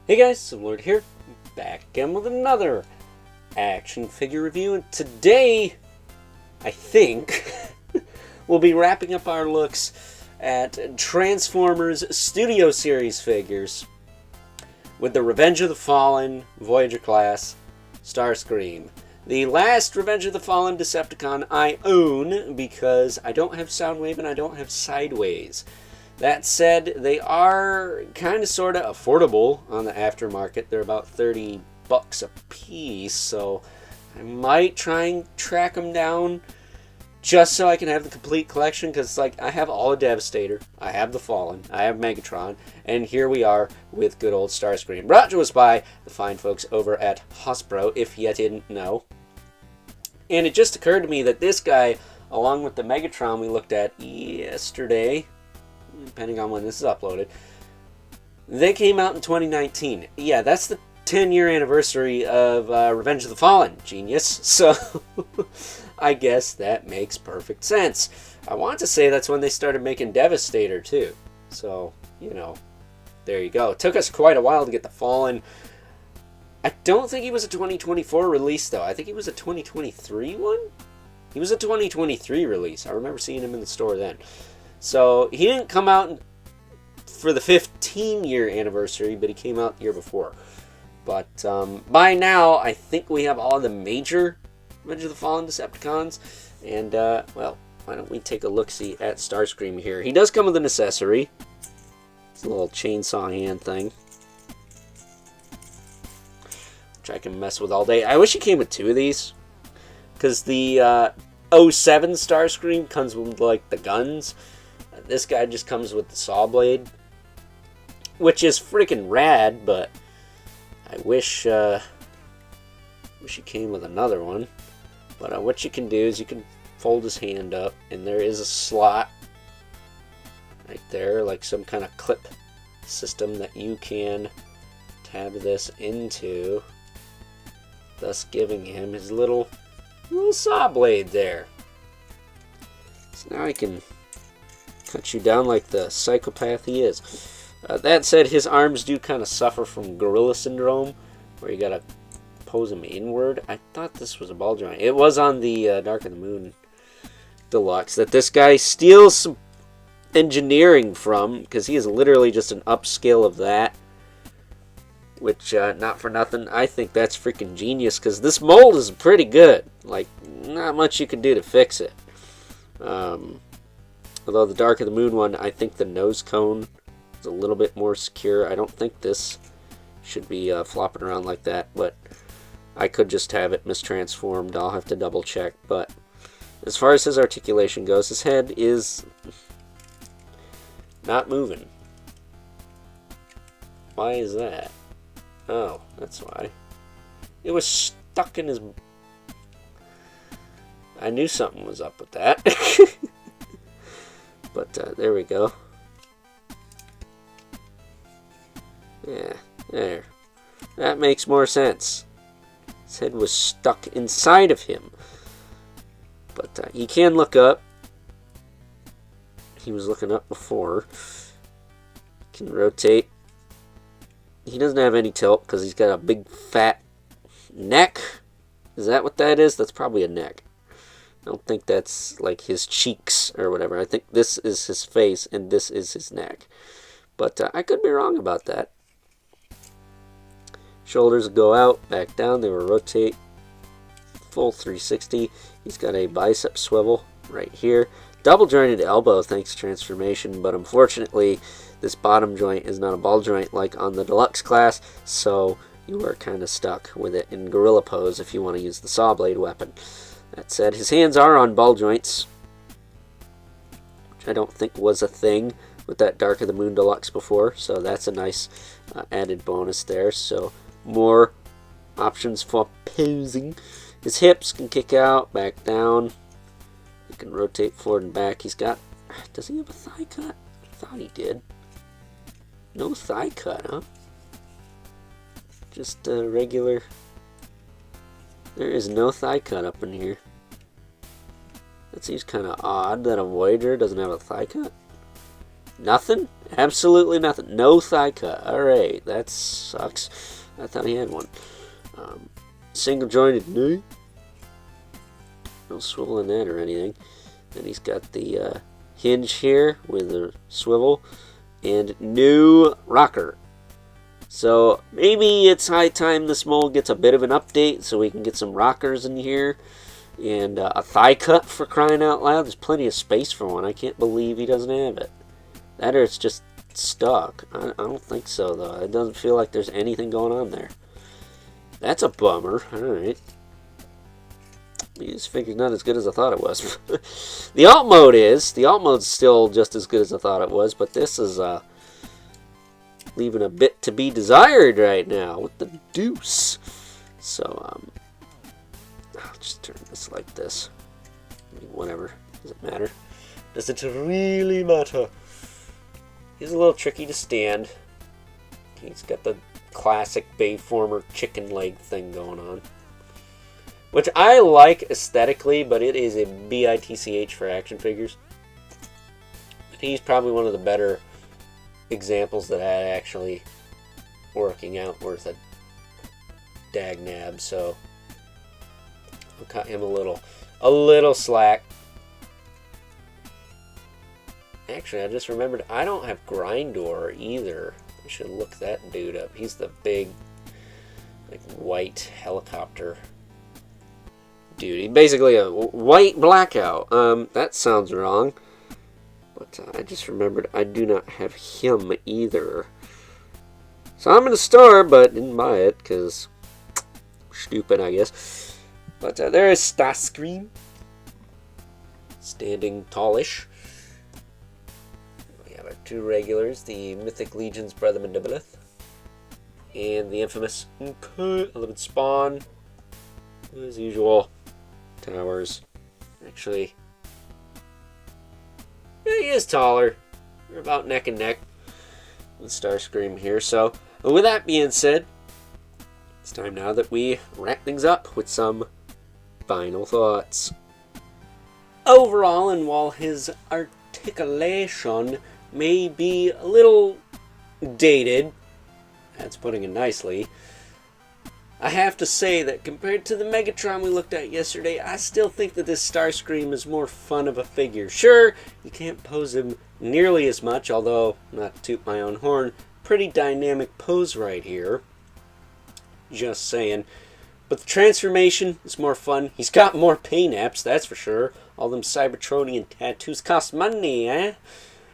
Hey guys, Lord here, back again with another action figure review, and today, I think, we'll be wrapping up our looks at Transformers Studio Series figures with the Revenge of the Fallen Voyager class Starscream. The last Revenge of the Fallen Decepticon I own because I don't have Soundwave and I don't have Sideways. That said, they are kind of sort of affordable on the aftermarket. They're about 30 bucks a piece, so I might try and track them down just so I can have the complete collection, because like I have all of Devastator, I have the Fallen, I have Megatron, and here we are with good old Starscream. Brought to us by the fine folks over at Hasbro, if you didn't know. And it just occurred to me that this guy, along with the Megatron we looked at yesterday, depending on when this is uploaded, they came out in 2019. Yeah, that's the 10-year anniversary of Revenge of the Fallen, genius. So, I guess that makes perfect sense. I want to say that's when they started making Devastator, too. So, you know, there you go. It took us quite a while to get the Fallen. I don't think he was a 2024 release, though. I think he was a 2023 one? He was a 2023 release. I remember seeing him in the store then. So, he didn't come out for the 15-year anniversary, but he came out the year before. But by now, I think we have all the major Revenge of the Fallen Decepticons. And, well, why don't we take a look-see at Starscream here. He does come with an accessory. It's a little chainsaw hand thing, which I can mess with all day. I wish he came with two of these, because the 07 Starscream comes with, like, the guns. This guy just comes with the saw blade, which is freaking rad, but I wish he came with another one. But what you can do is you can fold his hand up, and there is a slot right there, like some kind of clip system that you can tab this into, thus giving him his little saw blade there. So now I can cut you down like the psychopath he is. That said, his arms do kind of suffer from gorilla syndrome, where you gotta pose him inward. I thought this was a ball joint. It was on the Dark of the Moon Deluxe that this guy steals some engineering from, because he is literally just an upscale of that. Which, not for nothing, I think that's freaking genius, because this mold is pretty good. Like, not much you can do to fix it. Although the Dark of the Moon one, I think the nose cone is a little bit more secure. I don't think this should be flopping around like that, but I could just have it mistransformed. I'll have to double check. But as far as his articulation goes, his head is not moving. Why is that? Oh, that's why. It was stuck in his... I knew something was up with that. But there we go. Yeah, there. That makes more sense. His head was stuck inside of him. But he can look up. He was looking up before. Can rotate. He doesn't have any tilt because he's got a big fat neck. Is that what that is? That's probably a neck. I don't think that's like his cheeks or whatever. I think this is his face and this is his neck. But I could be wrong about that. Shoulders go out, back down. They will rotate full 360. He's got a bicep swivel right here. Double jointed elbow thanks to transformation. But unfortunately, this bottom joint is not a ball joint like on the deluxe class. So you are kind of stuck with it in gorilla pose if you want to use the saw blade weapon. That said, his hands are on ball joints, which I don't think was a thing with that Dark of the Moon Deluxe before, so that's a nice added bonus there. So more options for posing. His hips can kick out, back down. He can rotate forward and back. He's got... Does he have a thigh cut? I thought he did. No thigh cut, huh? Just a regular... There is no thigh cut up in here. That seems kind of odd that a Voyager doesn't have a thigh cut. Nothing? Absolutely nothing. No thigh cut. Alright, that sucks. I thought he had one. Single jointed knee. No swivel in that or anything. And he's got the hinge here with a swivel. And new rocker. So maybe it's high time this mold gets a bit of an update so we can get some rockers in here. And a thigh cut, for crying out loud. There's plenty of space for one. I can't believe he doesn't have it. That or it's just stuck. I don't think so, though. It doesn't feel like there's anything going on there. That's a bummer. Alright. This figure's not as good as I thought it was. The alt mode is. The alt mode's still just as good as I thought it was, but this is leaving a bit to be desired right now. What the deuce? So, I'll just turn this like this. I mean, whatever. Does it matter? Does it really matter? He's a little tricky to stand. He's got the classic Bayformer chicken leg thing going on. Which I like aesthetically, but it is a bitch for action figures. He's probably one of the better examples that had actually working out worth a dagnab, so I'll cut him a little slack. Actually, I just remembered I don't have Grindor either. I should look that dude up. He's the big, like, white helicopter dude. He's basically a white blackout. That sounds wrong. But I just remembered I do not have him either. So I'm in the store, but didn't buy it because stupid, I guess. But there is Starscream, standing tallish. We have our two regulars, the Mythic Legion's Brother Mandibilith, and the infamous 11 Spawn. As usual, towers. Actually, yeah, he is taller. We're about neck and neck with Starscream here. So, with that being said, it's time now that we wrap things up with some final thoughts. Overall, and while his articulation may be a little dated, that's putting it nicely, I have to say that compared to the Megatron we looked at yesterday, I still think that this Starscream is more fun of a figure. Sure, you can't pose him nearly as much, although, not to toot my own horn, pretty dynamic pose right here. Just saying. But the transformation is more fun. He's got more paint apps, that's for sure. All them Cybertronian tattoos cost money, eh?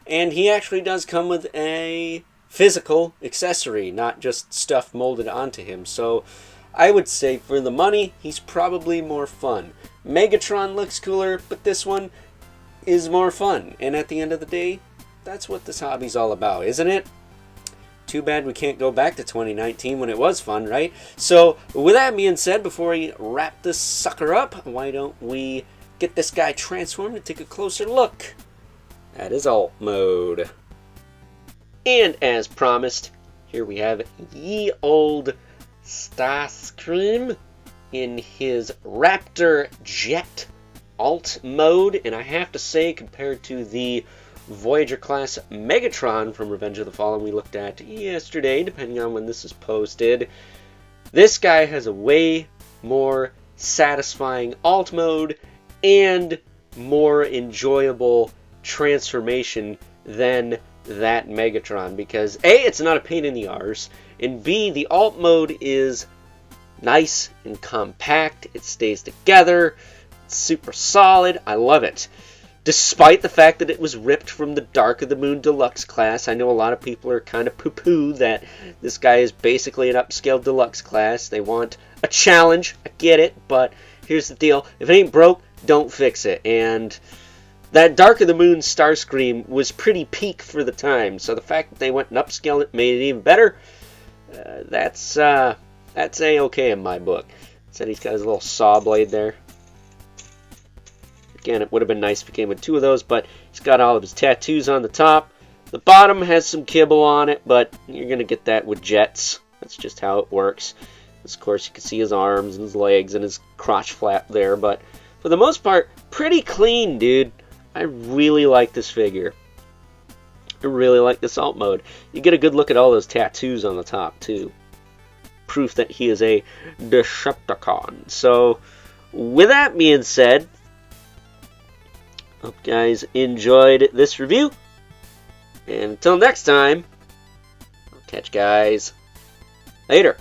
And he actually does come with a physical accessory, not just stuff molded onto him. So I would say for the money, he's probably more fun. Megatron looks cooler, but this one is more fun. And at the end of the day, that's what this hobby's all about, isn't it? Too bad we can't go back to 2019 when it was fun, right? So with that being said, before we wrap this sucker up, why don't we get this guy transformed and take a closer look at his alt mode. And as promised, here we have ye old Starscream in his Raptor Jet alt mode. And I have to say, compared to the Voyager class Megatron from Revenge of the Fallen we looked at yesterday, depending on when this is posted, this guy has a way more satisfying alt mode and more enjoyable transformation than that Megatron, because A, it's not a pain in the arse, and B, the alt mode is nice and compact. It stays together. It's super solid. I love it. Despite the fact that it was ripped from the Dark of the Moon Deluxe class. I know a lot of people are kind of poo-poo that this guy is basically an upscale Deluxe class. They want a challenge. I get it, but here's the deal. If it ain't broke, don't fix it. And that Dark of the Moon Starscream was pretty peak for the time. So the fact that they went and upscaled it made it even better. That's A-okay in my book. Said he's got his little saw blade there. Again, it would have been nice if he came with two of those, but he's got all of his tattoos on the top. The bottom has some kibble on it, but you're going to get that with jets. That's just how it works. Of course, you can see his arms and his legs and his crotch flap there, but for the most part, pretty clean, dude. I really like this figure. I really like this alt mode. You get a good look at all those tattoos on the top, too. Proof that he is a Decepticon. So, with that being said, hope you guys enjoyed this review. And until next time, I'll catch you guys later.